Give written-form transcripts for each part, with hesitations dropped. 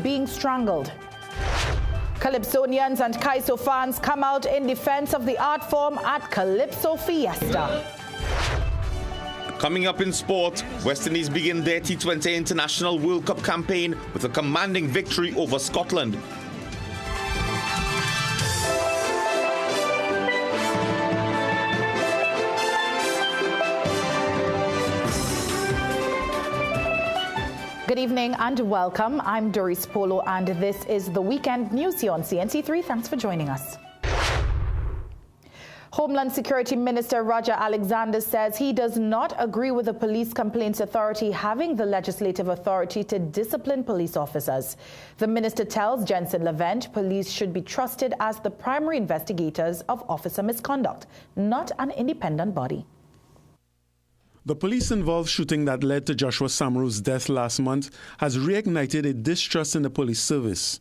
being strangled. Calypsonians and Calypso fans come out in defense of the art form at Calypso Fiesta. Coming up in sport, West Indies begin their T20 International World Cup campaign with a commanding victory over Scotland. Good evening and welcome. I'm Doris Polo and this is the Weekend News here on CNC3. Thanks for joining us. Homeland Security Minister Roger Alexander says he does not agree with the Police Complaints Authority having the legislative authority to discipline police officers. The minister tells Jensen Levent police should be trusted as the primary investigators of officer misconduct, not an independent body. The police-involved shooting that led to Joshua Samaru's death last month has reignited a distrust in the police service.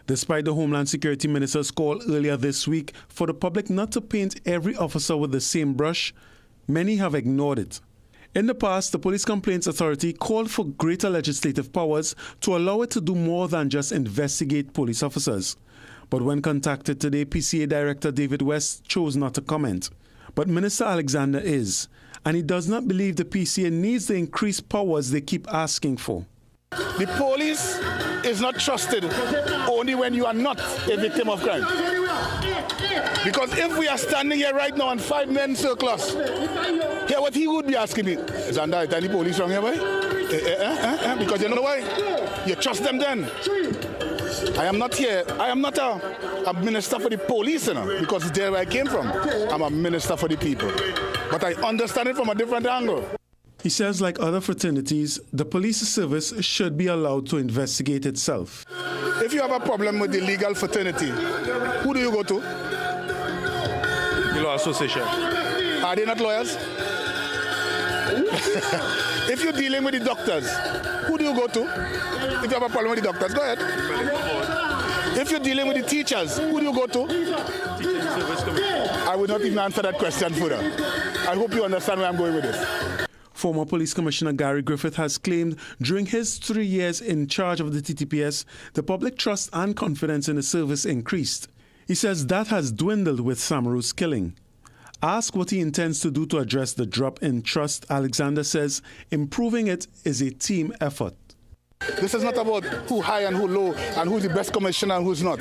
Despite the Homeland Security Minister's call earlier this week for the public not to paint every officer with the same brush, many have ignored it. In the past, the Police Complaints Authority called for greater legislative powers to allow it to do more than just investigate police officers. But when contacted today, PCA Director David West chose not to comment. But Minister Alexander is, and he does not believe the PCA needs the increased powers they keep asking for. The police is not trusted only when you are not a victim of crime. Because if we are standing here right now and 5 men circle us, hear what he would be asking me. Is there any police wrong here, boy? Because you know why? You trust them then. I am not here. I am not a minister for the police, you know, because it's there where I came from. I'm a minister for the people. But I understand it from a different angle. He says, like other fraternities, the police service should be allowed to investigate itself. If you have a problem with the legal fraternity, who do you go to? The Law Association. Are they not lawyers? If you're dealing with the doctors, who do you go to? If you have a problem with the doctors, go ahead. If you're dealing with the teachers, who do you go to? Teaching Service Commission. I would not even answer that question further. I hope you understand where I'm going with this. Former Police Commissioner Gary Griffith has claimed during his 3 years in charge of the TTPS, the public trust and confidence in the service increased. He says that has dwindled with Samaru's killing. Asked what he intends to do to address the drop in trust, Alexander says improving it is a team effort. This is not about who high and who low and who's the best commissioner and who's not.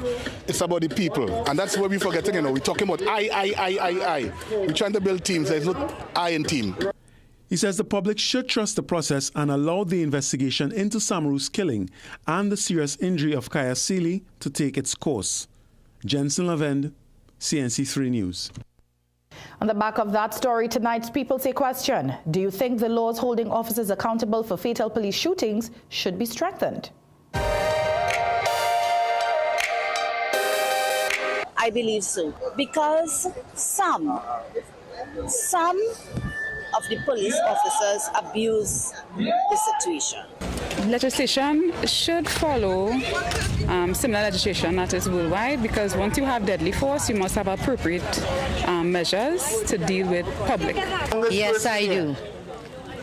It's about the people. And that's where we're forgetting, you know. We're talking about I. We're trying to build teams. There's no I in team. He says the public should trust the process and allow the investigation into Samaru's killing and the serious injury of Kaya Seeley to take its course. Jensen Lavend, CNC3 News. On the back of that story, tonight's People Say question. Do you think the laws holding officers accountable for fatal police shootings should be strengthened? I believe so. Because some of the police officers abuse the situation. Legislation should follow similar legislation that is worldwide, because once you have deadly force, you must have appropriate measures to deal with public. Yes, I do.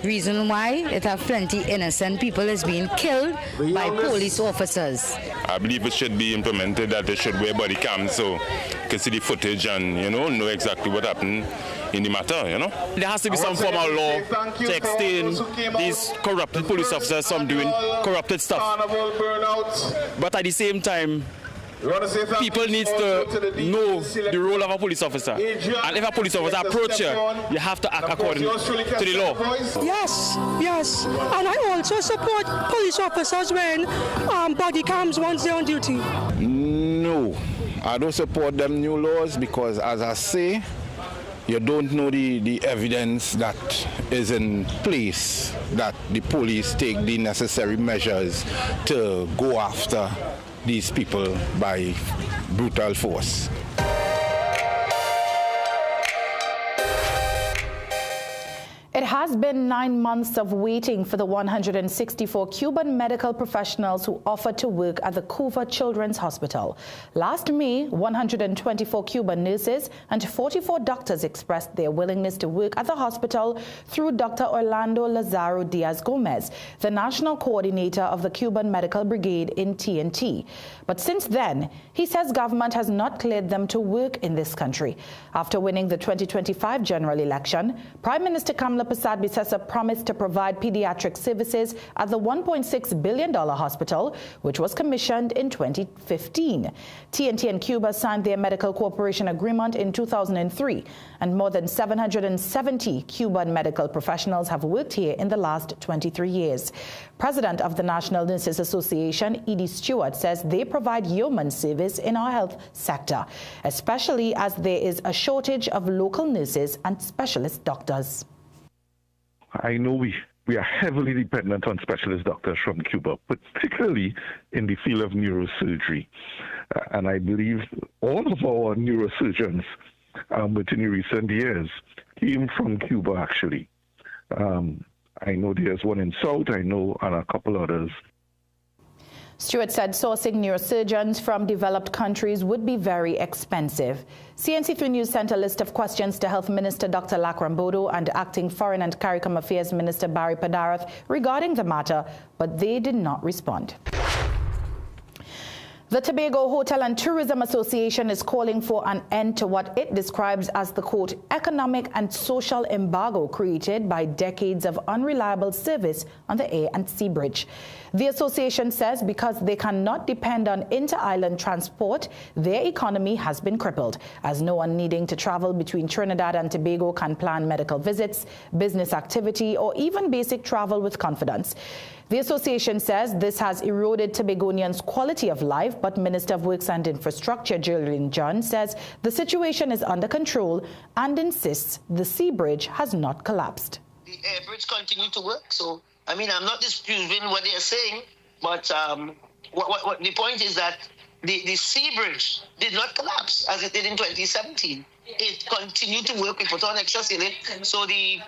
Reason why? It have plenty innocent people is being killed by police officers. I believe it should be implemented that they should wear body cams so you can see the footage and, you know exactly what happened in the matter, you know. There has to be some form of law to extend these corrupted police officers from doing corrupted stuff. But at the same time, people need to know the role of a police officer. And if a police officer approaches you, you have to act according to the law. Yes. And I also support police officers when body cams once they're on duty. No, I don't support them new laws because, as I say, you don't know the evidence that is in place that the police take the necessary measures to go after these people by brutal force. It has been 9 months of waiting for the 164 Cuban medical professionals who offered to work at the Cuba Children's Hospital. Last May, 124 Cuban nurses and 44 doctors expressed their willingness to work at the hospital through Dr. Orlando Lazaro Diaz-Gomez, the national coordinator of the Cuban Medical Brigade in TNT. But since then, he says government has not cleared them to work in this country. After winning the 2025 general election, Prime Minister Calypso promised to provide pediatric services at the $1.6 billion hospital, which was commissioned in 2015. TNT and Cuba signed their medical cooperation agreement in 2003, and more than 770 Cuban medical professionals have worked here in the last 23 years. President of the National Nurses Association, Edie Stewart, says they provide yeoman service in our health sector, especially as there is a shortage of local nurses and specialist doctors. I know we are heavily dependent on specialist doctors from Cuba, particularly in the field of neurosurgery. And I believe all of our neurosurgeons within recent years came from Cuba, actually. I know there's one in South, I know, and a couple others. Stewart said sourcing neurosurgeons from developed countries would be very expensive. CNC3 News sent a list of questions to Health Minister Dr. Lakram Bodo and Acting Foreign and CARICOM Affairs Minister Barry Padarath regarding the matter, but they did not respond. The Tobago Hotel and Tourism Association is calling for an end to what it describes as the, quote, economic and social embargo created by decades of unreliable service on the air and sea bridge. The association says because they cannot depend on inter-island transport, their economy has been crippled, as no one needing to travel between Trinidad and Tobago can plan medical visits, business activity, or even basic travel with confidence. The association says this has eroded Tobagonians' quality of life, but Minister of Works and Infrastructure Julian John says the situation is under control and insists the sea bridge has not collapsed. The air bridge continues to work, so I mean, I'm not disputing what they're saying, but what the point is that the sea bridge did not collapse as it did in 2017. It continued to work. We put on extra ceiling. So the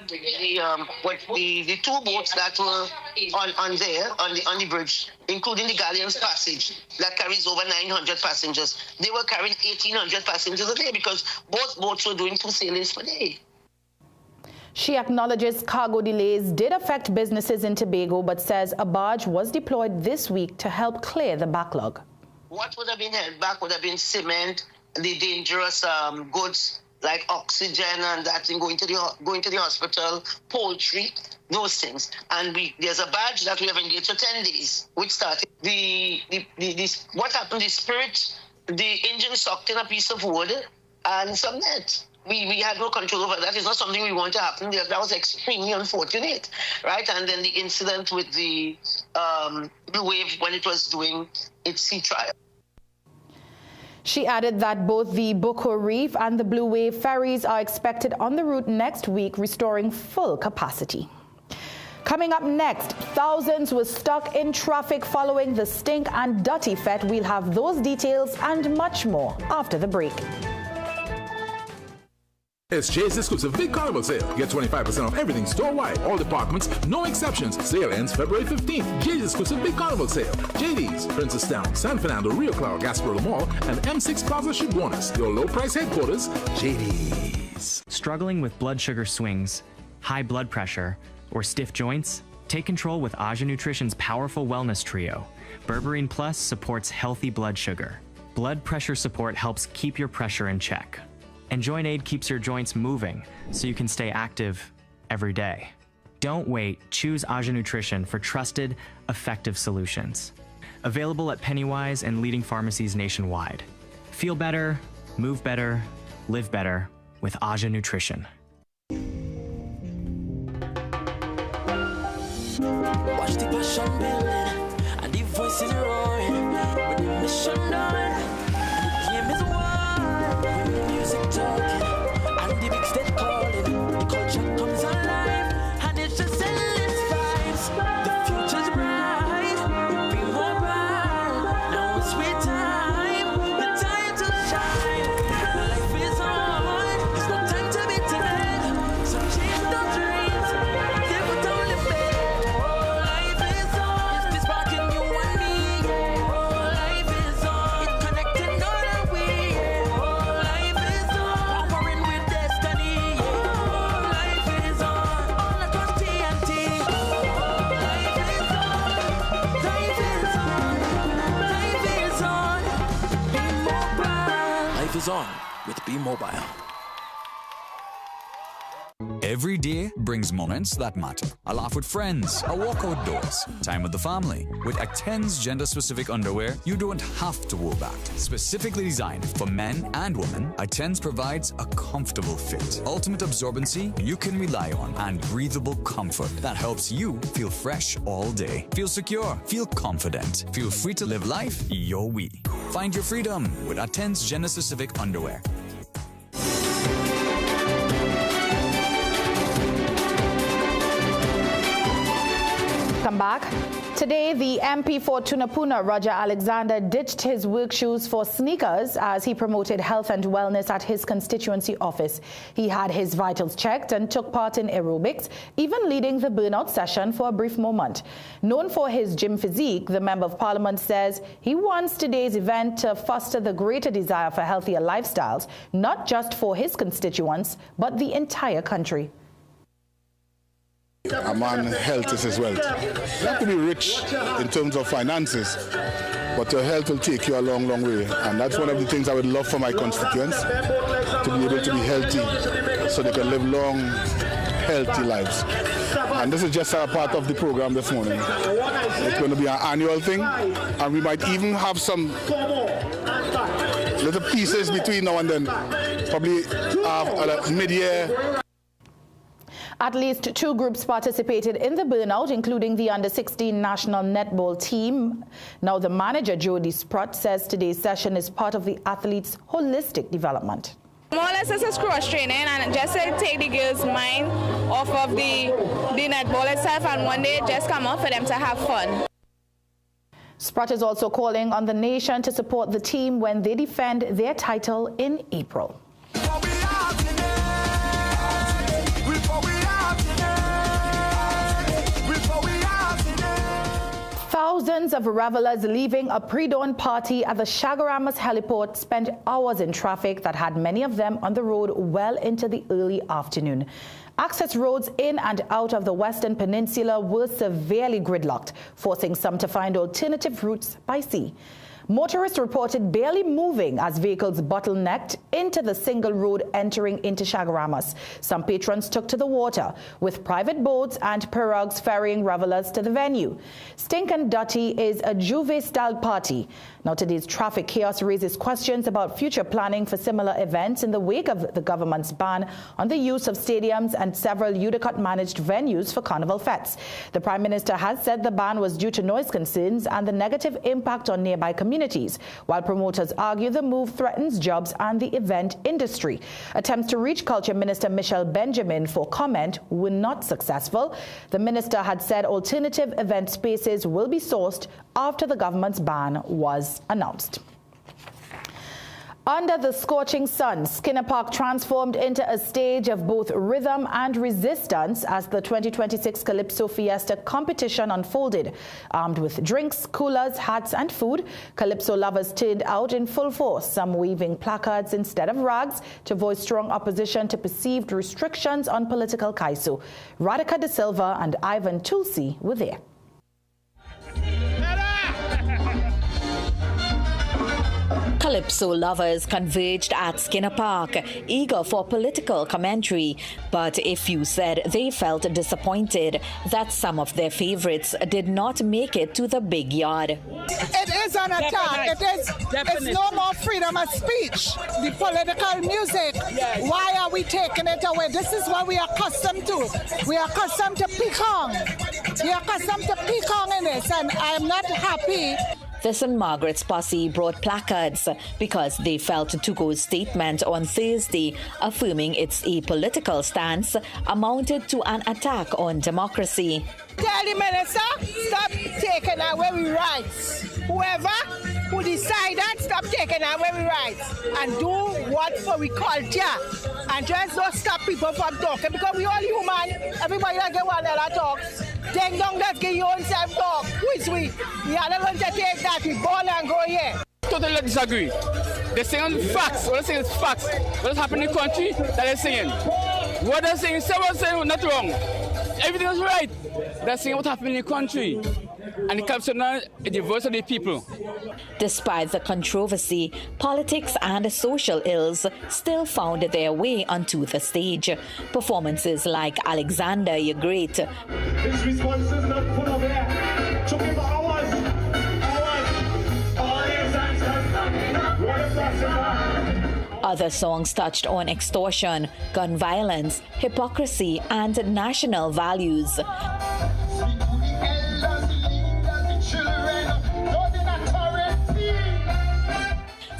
two boats that were on the bridge, including the Galleon's Passage that carries over 900 passengers, they were carrying 1,800 passengers a day because both boats were doing 2 sailings per day. She acknowledges cargo delays did affect businesses in Tobago, but says a barge was deployed this week to help clear the backlog. What would have been held back would have been cement, the dangerous goods like oxygen and that thing going to the hospital, poultry, those things. And there's a badge that we have engaged for 10 days, which started what happened, the engine sucked in a piece of wood and some net. We had no control over that. It's not something we want to happen. That was extremely unfortunate, right? And then the incident with the Blue Wave when it was doing its sea trial. She added that both the Boko Reef and the Blue Wave ferries are expected on the route next week, restoring full capacity. Coming up next, thousands were stuck in traffic following the Stink and Dirty Fete. We'll have those details and much more after the break. It's Jay's exclusive Big Carnival sale. Get 25% off everything store-wide. All departments, no exceptions. Sale ends February 15th. Jay's exclusive Big Carnival sale. JD's, Princestown, San Fernando, Rio Claro, Gasparilla Mall, and M6 Plaza Shoebonas. Your low-price headquarters, JD's. Struggling with blood sugar swings, high blood pressure, or stiff joints? Take control with Aja Nutrition's powerful wellness trio. Berberine Plus supports healthy blood sugar. Blood pressure support helps keep your pressure in check. And Joint Aid keeps your joints moving so you can stay active every day. Don't wait. Choose Aja Nutrition for trusted, effective solutions. Available at Pennywise and leading pharmacies nationwide. Feel better, move better, live better with Aja Nutrition. Watch the passion building and the voices roaring with the mission on. The game is won with the music talking and the big stage calling. The culture comes alive and it's just endless vibes. The future's bright, we'll be more bright. Now it's sweet time, the time to shine. Life is on, it's no time to be timid. So chase the dreams. Life is on with B-Mobile. Every day brings moments that matter. A laugh with friends, a walk outdoors, time with the family. With Acten's gender-specific underwear, you don't have to go back. Specifically designed for men and women, Acten's provides a comfortable fit, ultimate absorbency you can rely on, and breathable comfort that helps you feel fresh all day. Feel secure, feel confident, feel free to live life your way. Find your freedom with Acten's gender-specific underwear. Welcome back. Today, the MP for Tunapuna, Roger Alexander, ditched his work shoes for sneakers as he promoted health and wellness at his constituency office. He had his vitals checked and took part in aerobics, even leading the burnout session for a brief moment. Known for his gym physique, the Member of Parliament says he wants today's event to foster the greater desire for healthier lifestyles, not just for his constituents, but the entire country. A man, health is his wealth. You have to be rich in terms of finances, but your health will take you a long, long way. And that's one of the things I would love for my constituents, to be able to be healthy so they can live long, healthy lives. And this is just a part of the program this morning. It's going to be an annual thing, and we might even have some little pieces between now and then, probably mid-year. At least 2 groups participated in the burnout, including the under-16 national netball team. Now, the manager, Jody Sprott, says today's session is part of the athletes' holistic development. More or less, this is cross training, and just to take the girls' mind off of the netball itself, and one day just come out for them to have fun. Sprott is also calling on the nation to support the team when they defend their title in April. Thousands of revelers leaving a pre-dawn party at the Chaguaramas heliport spent hours in traffic that had many of them on the road well into the early afternoon. Access roads in and out of the Western Peninsula were severely gridlocked, forcing some to find alternative routes by sea. Motorists reported barely moving as vehicles bottlenecked into the single road entering into Chaguaramas. Some patrons took to the water, with private boats and pirogues ferrying revelers to the venue. Stink and Dirty is a Juve-style party. Now, today's traffic chaos raises questions about future planning for similar events in the wake of the government's ban on the use of stadiums and several UDECOT-managed venues for carnival fetes. The Prime Minister has said the ban was due to noise concerns and the negative impact on nearby communities, while promoters argue the move threatens jobs and the event industry. Attempts to reach Culture Minister Michelle Benjamin for comment were not successful. The minister had said alternative event spaces will be sourced after the government's ban was announced. Under the scorching sun, Skinner Park transformed into a stage of both rhythm and resistance as the 2026 Calypso Fiesta competition unfolded. Armed with drinks, coolers, hats and food, Calypso lovers turned out in full force, some waving placards instead of rags to voice strong opposition to perceived restrictions on political kaiso. Radhika De Silva and Ivan Tulsi were there. Calypso lovers converged at Skinner Park, eager for political commentary. But a few said they felt disappointed that some of their favorites did not make it to the big yard. It is an attack. It's no more freedom of speech. The political music, why are we taking it away? This is what we are accustomed to. We are accustomed to picong. We are accustomed to picong in this, and I am not happy. The St. Margaret's posse brought placards because they felt Tuco's statement on Thursday, affirming it's a political stance, amounted to an attack on democracy. Tell the minister, stop taking away our rights. Whoever who decide that, stop taking away our rights and do what for we culture. And just don't stop people from talking, because we all human. Everybody that get one that talks. Ding dong, let's get your own self talk. Who is we? We are not going to take that. We born and go here. Totally disagree. They're saying facts. What they're saying is facts. What's happening in the country that they're saying. What they're saying, someone's saying not wrong. Everything is right. They're saying what happened in the country. and the Calypso night is the voice of the people. Despite the controversy, politics and social ills still found their way onto the stage. Performances like Alexander You're Great, This response is not full of air. Talking for hours. All these answers. What is that? Other songs touched on extortion, gun violence, hypocrisy, and national values.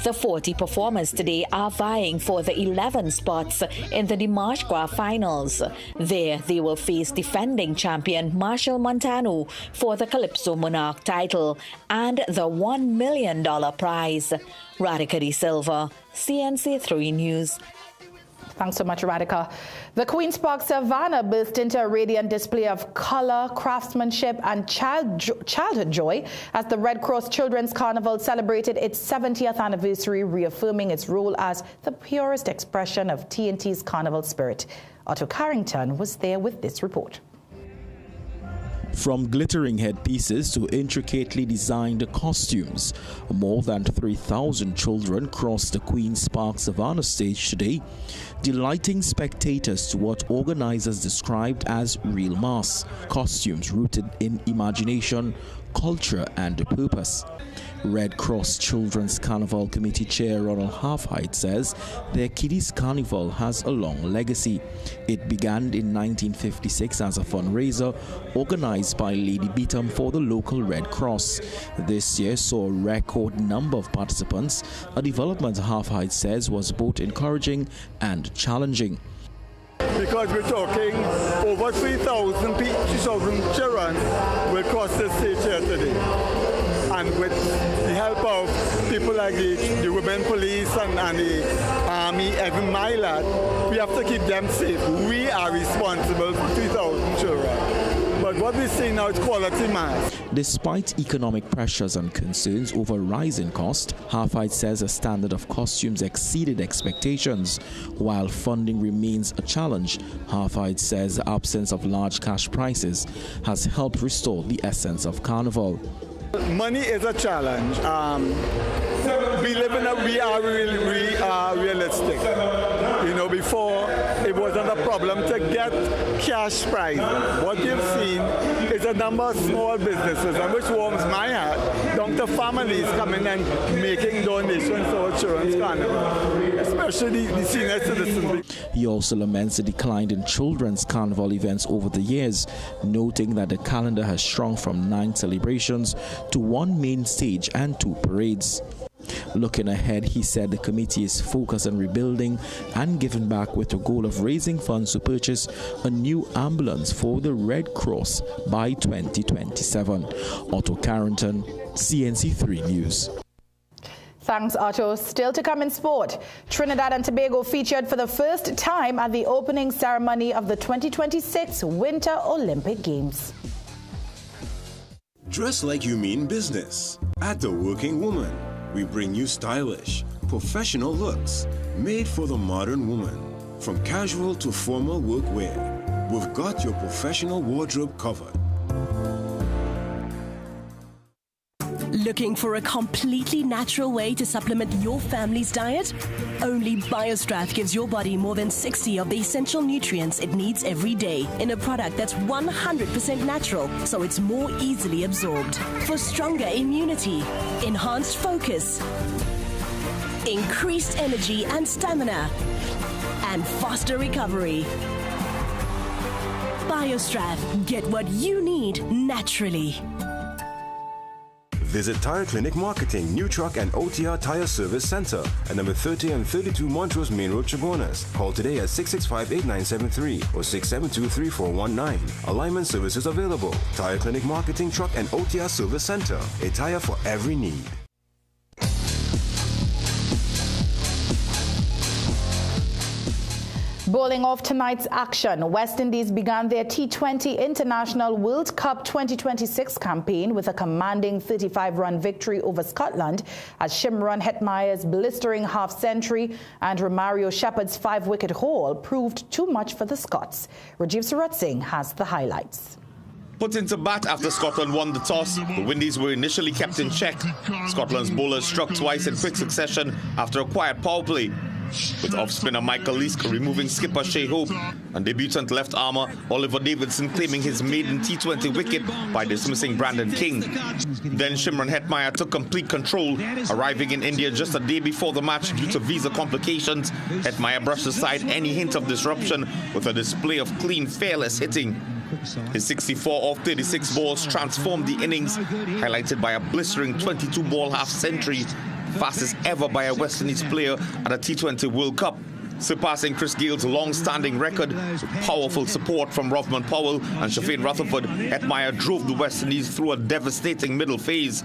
The 40 performers today are vying for the 11 spots in the Dimanche Gras finals. There, they will face defending champion Marshall Montano for the Calypso Monarch title and the $1 million prize. Radhika De Silva, CNC3 News. Thanks so much, Radhika. The Queen's Park Savannah burst into a radiant display of color, craftsmanship, and childhood joy as the Red Cross Children's Carnival celebrated its 70th anniversary, reaffirming its role as the purest expression of TNT's carnival spirit. Otto Carrington was there with this report. From glittering headpieces to intricately designed costumes, more than 3,000 children crossed the Queen's Park Savannah stage today, delighting spectators to what organizers described as real mass, costumes rooted in imagination, culture and purpose. Red Cross Children's Carnival Committee Chair Ronald Halfheight says their Kiddies Carnival has a long legacy. It began in 1956 as a fundraiser organized by Lady Beatham for the local Red Cross. This year saw a record number of participants, a development Halfheight says was both encouraging and challenging. Because we're talking over 3,000 children will cross the stage here today. And with the help of people like the women police and the army, even my lad, we have to keep them safe. We are responsible for 3,000 children. But what we see now is quality mass. Despite economic pressures and concerns over rising cost, Halfheight says a standard of costumes exceeded expectations. While funding remains a challenge, Halfheight says the absence of large cash prizes has helped restore the essence of Carnival. Money is a challenge. We are realistic. You know, before it wasn't a problem to get cash prizes. What you've seen is a number of small businesses, and which warms my heart, down to families coming and making donations to our children's carnival, especially the senior citizens. He also laments the decline in children's carnival events over the years, noting that the calendar has shrunk from 9 celebrations to 1 main stage and 2 parades. Looking ahead, he said the committee is focused on rebuilding and giving back with the goal of raising funds to purchase a new ambulance for the Red Cross by 2027. Otto Carrington, CNC3 News. Thanks, Otto. Still to come in sport, Trinidad and Tobago featured for the first time at the opening ceremony of the 2026 Winter Olympic Games. Dress like you mean business. At The Working Woman, we bring you stylish, professional looks made for the modern woman. From casual to formal workwear, we've got your professional wardrobe covered. Looking for a completely natural way to supplement your family's diet? Only BioStrath gives your body more than 60 of the essential nutrients it needs every day in a product that's 100% natural, so it's more easily absorbed. For stronger immunity, enhanced focus, increased energy and stamina, and faster recovery. BioStrath, get what you need naturally. Visit Tire Clinic Marketing, New Truck and OTR Tire Service Center at number 30 and 32 Montrose Main Road, Chaguanas. Call today at 665-8973 or 672-3419. Alignment services available. Tire Clinic Marketing, Truck and OTR Service Center. A tire for every need. Bowling off tonight's action, West Indies began their T20 International World Cup 2026 campaign with a commanding 35-run victory over Scotland as Shimron Hetmeyer's blistering half-century and Romario Shepherd's 5-wicket haul proved too much for the Scots. Rajiv Surat Singh has the highlights. Put into bat after Scotland won the toss, the Windies were initially kept in check. Scotland's bowlers struck twice in quick succession after a quiet power play, with off-spinner Michael Leask removing skipper Shea Hope and debutant left-armer Oliver Davidson claiming his maiden T20 wicket by dismissing Brandon King. Then Shimron Hetmeyer took complete control, arriving in India just a day before the match due to visa complications. Hetmeyer brushed aside any hint of disruption with a display of clean, fearless hitting. His 64 off 36 balls transformed the innings, highlighted by a blistering 22-ball half-century, fastest ever by a West Indies player at a T20 World Cup, surpassing Chris Gale's long-standing record. With powerful support from Rovman Powell and Shafeen Rutherford, Hetmeyer drove the West Indies through a devastating middle phase,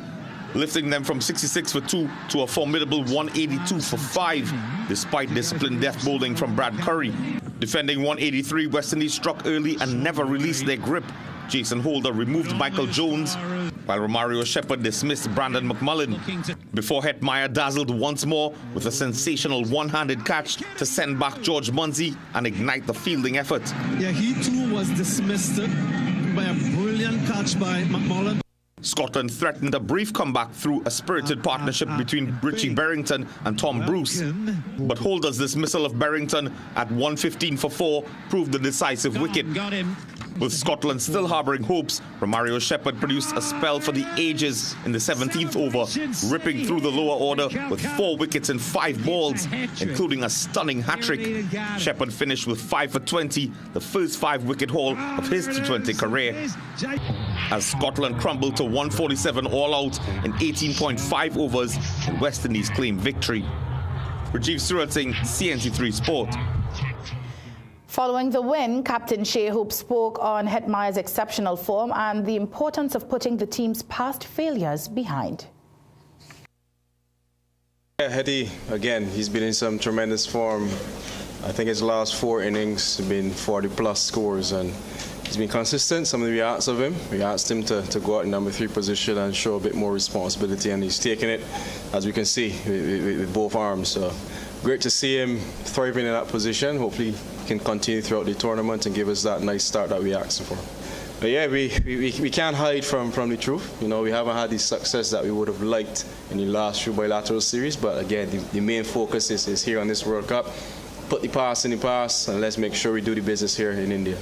lifting them from 66 for 2 to a formidable 182 for 5, despite disciplined death bowling from Brad Curry. Defending 183, West Indies struck early and never released their grip. Jason Holder removed Michael Jones, while Romario Shepherd dismissed Brandon McMullen, before Hetmeyer dazzled once more with a sensational one-handed catch to send back George Munsey and ignite the fielding effort. Yeah, he too was dismissed by a brilliant catch by McMullen. Scotland threatened a brief comeback through a spirited partnership between Richie Berrington and Tom Bruce, but Holder's dismissal of Berrington at 115 for 4 proved the decisive wicket. With Scotland still harbouring hopes, Romario Shepherd produced a spell for the ages in the 17th over, ripping through the lower order with 4 wickets in 5 balls, including a stunning hat-trick. Shepherd finished with 5 for 20, the first 5-wicket haul of his T20 career, as Scotland crumbled to 147 all-out in 18.5 overs and West Indies claimed victory. Rajiv Surat Singh, CNC3 Sport. Following the win, Captain Shea Hope spoke on Hetmeyer's exceptional form and the importance of putting the team's past failures behind. Yeah, Hetty, again, he's been in some tremendous form. I think his last 4 innings have been 40-plus scores, and he's been consistent. Some of the asked of him, we asked him to go out in number 3 position and show a bit more responsibility, and he's taken it, as we can see, with both arms. So great to see him thriving in that position. Hopefully he can continue throughout the tournament and give us that nice start that we asked for. But yeah, we can't hide from the truth. You know, we haven't had the success that we would have liked in the last few bilateral series, but again, the main focus is here on this World Cup. Put the past in the past, and let's make sure we do the business here in India.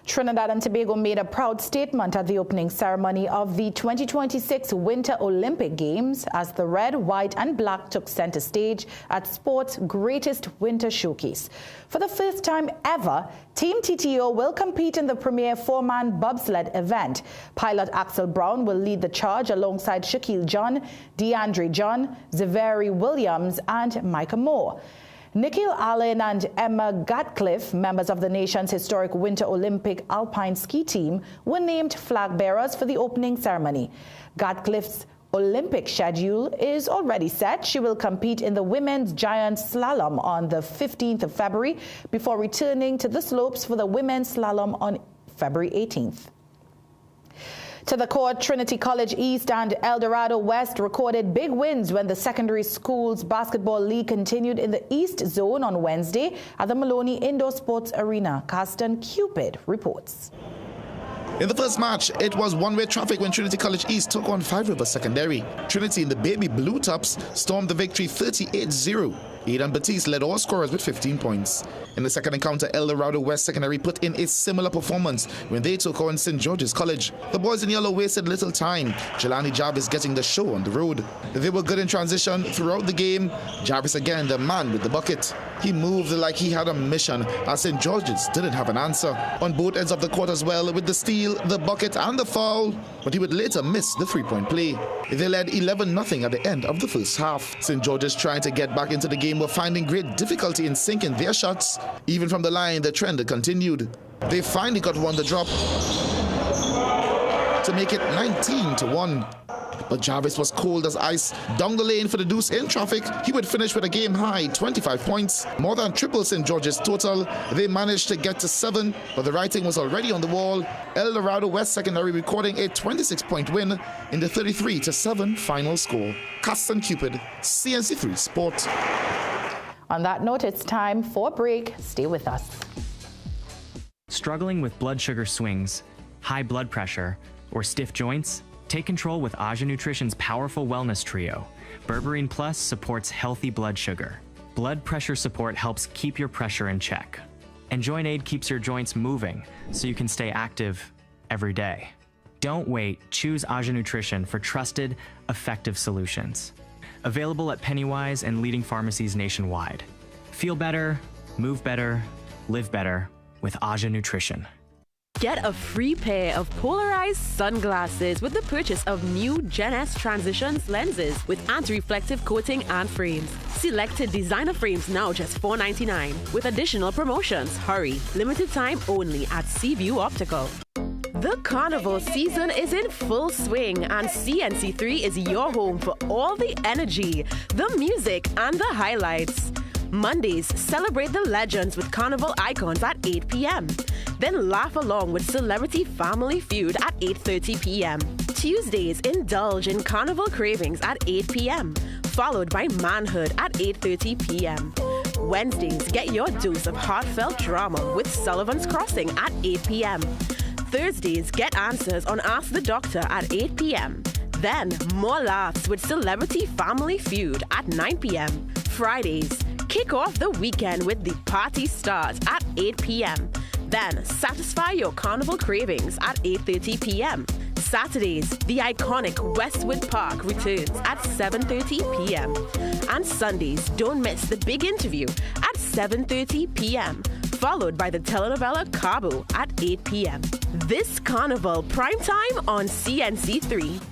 Trinidad and Tobago made a proud statement at the opening ceremony of the 2026 Winter Olympic Games as the red, white and black took center stage at sport's greatest winter showcase. For the first time ever, Team TTO will compete in the premier 4-man bobsled event. Pilot Axel Brown will lead the charge alongside Shaquille John, DeAndre John, Zaveri Williams and Micah Moore. Nikhil Allen and Emma Gatcliffe, members of the nation's historic Winter Olympic alpine ski team, were named flag bearers for the opening ceremony. Gatcliffe's Olympic schedule is already set. She will compete in the women's giant slalom on the 15th of February before returning to the slopes for the women's slalom on February 18th. To the court, Trinity College East and El Dorado West recorded big wins when the secondary schools basketball league continued in the East Zone on Wednesday at the Maloney Indoor Sports Arena. Carsten Cupid reports. In the first match, it was one-way traffic when Trinity College East took on Five Rivers Secondary. Trinity in the baby blue tops stormed the victory 38-0. Aidan Batiste led all scorers with 15 points. In the second encounter, El Dorado West Secondary put in a similar performance when they took on St. George's College. The boys in yellow wasted little time. Jelani Jarvis getting the show on the road. They were good in transition throughout the game. Jarvis again, the man with the bucket. He moved like he had a mission, as St. George's didn't have an answer. On both ends of the court as well, with the steal, the bucket and the foul, but he would later miss the three-point play. They led 11-0 at the end of the first half. St. George's trying to get back into the game were finding great difficulty in sinking their shots. Even from the line, the trend continued. They finally got one to drop to make it 19-1. But Jarvis was cold as ice. Down the lane for the deuce in traffic, he would finish with a game-high 25 points, more than triple St. George's total. They managed to get to 7, but the writing was already on the wall. El Dorado West Secondary recording a 26-point win in the 33-7 final score. Carsten Cupid, CNC3 Sport. On that note, it's time for a break. Stay with us. Struggling with blood sugar swings, high blood pressure, or stiff joints? Take control with Aja Nutrition's powerful wellness trio. Berberine Plus supports healthy blood sugar. Blood pressure support helps keep your pressure in check. And Joint Aid keeps your joints moving so you can stay active every day. Don't wait. Choose Aja Nutrition for trusted, effective solutions. Available at Pennywise and leading pharmacies nationwide. Feel better, move better, live better with Aja Nutrition. Get a free pair of polarized sunglasses with the purchase of new Gen S Transitions lenses with anti-reflective coating and frames. Selected designer frames now just $4.99 with additional promotions. Hurry, limited time only at Seaview Optical. The carnival season is in full swing, and CNC3 is your home for all the energy, the music, and the highlights. Mondays, celebrate the legends with carnival icons at 8 p.m. Then laugh along with Celebrity Family Feud at 8:30 p.m. Tuesdays, indulge in carnival cravings at 8 p.m., followed by Manhood at 8:30 p.m. Wednesdays, get your dose of heartfelt drama with Sullivan's Crossing at 8 p.m. Thursdays, get answers on Ask the Doctor at 8 p.m. Then, more laughs with Celebrity Family Feud at 9 p.m. Fridays, kick off the weekend with The Party Starts at 8 p.m. Then, satisfy your carnival cravings at 8:30 p.m. Saturdays, the iconic Westwood Park returns at 7:30 p.m. And Sundays, don't miss the big interview at 7:30 p.m., followed by the telenovela Cabo at 8 p.m. This carnival, prime time on CNC3.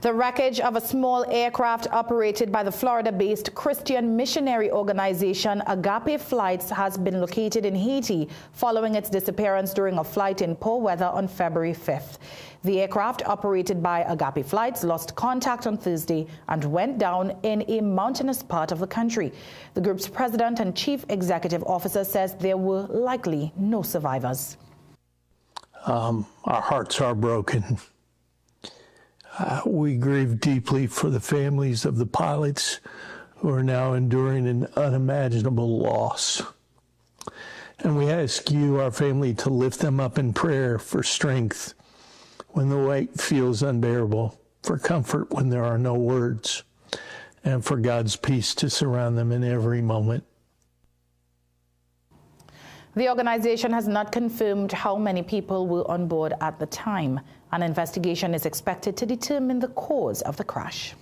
The wreckage of a small aircraft operated by the Florida-based Christian missionary organization Agape Flights has been located in Haiti following its disappearance during a flight in poor weather on February 5th. The aircraft, operated by Agape Flights, lost contact on Thursday and went down in a mountainous part of the country. The group's president and chief executive officer says there were likely no survivors. Our hearts are broken. We grieve deeply for the families of the pilots who are now enduring an unimaginable loss. And we ask you, our family, to lift them up in prayer for strength when the weight feels unbearable, for comfort when there are no words, and for God's peace to surround them in every moment. The organization has not confirmed how many people were on board at the time. An investigation is expected to determine the cause of the crash.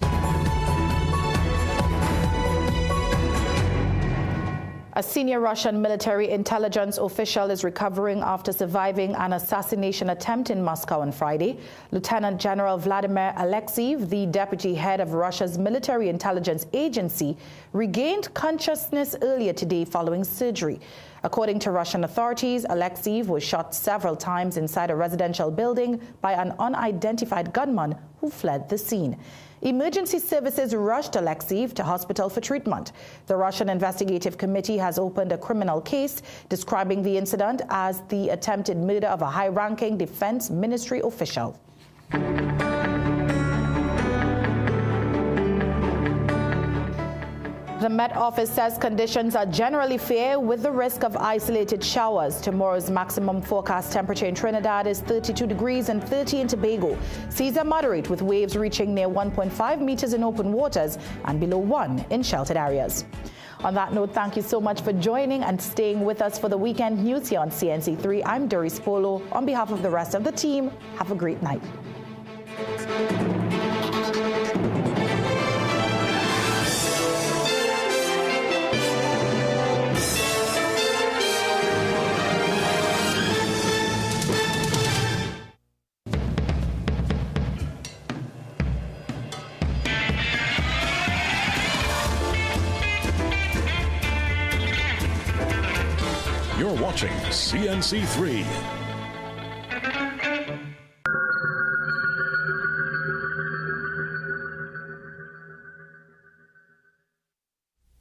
A senior Russian military intelligence official is recovering after surviving an assassination attempt in Moscow on Friday. Lieutenant General Vladimir Alexeyev, the deputy head of Russia's military intelligence agency, regained consciousness earlier today following surgery. According to Russian authorities, Alexeyev was shot several times inside a residential building by an unidentified gunman who fled the scene. Emergency services rushed Alexeyev to hospital for treatment. The Russian Investigative Committee has opened a criminal case describing the incident as the attempted murder of a high-ranking defense ministry official. The Met Office says conditions are generally fair with the risk of isolated showers. Tomorrow's maximum forecast temperature in Trinidad is 32 degrees and 30 in Tobago. Seas are moderate with waves reaching near 1.5 meters in open waters and below 1 in sheltered areas. On that note, thank you so much for joining and staying with us for the weekend news here on CNC3. I'm Doris Polo. On behalf of the rest of the team, have a great night. You're watching CNC3.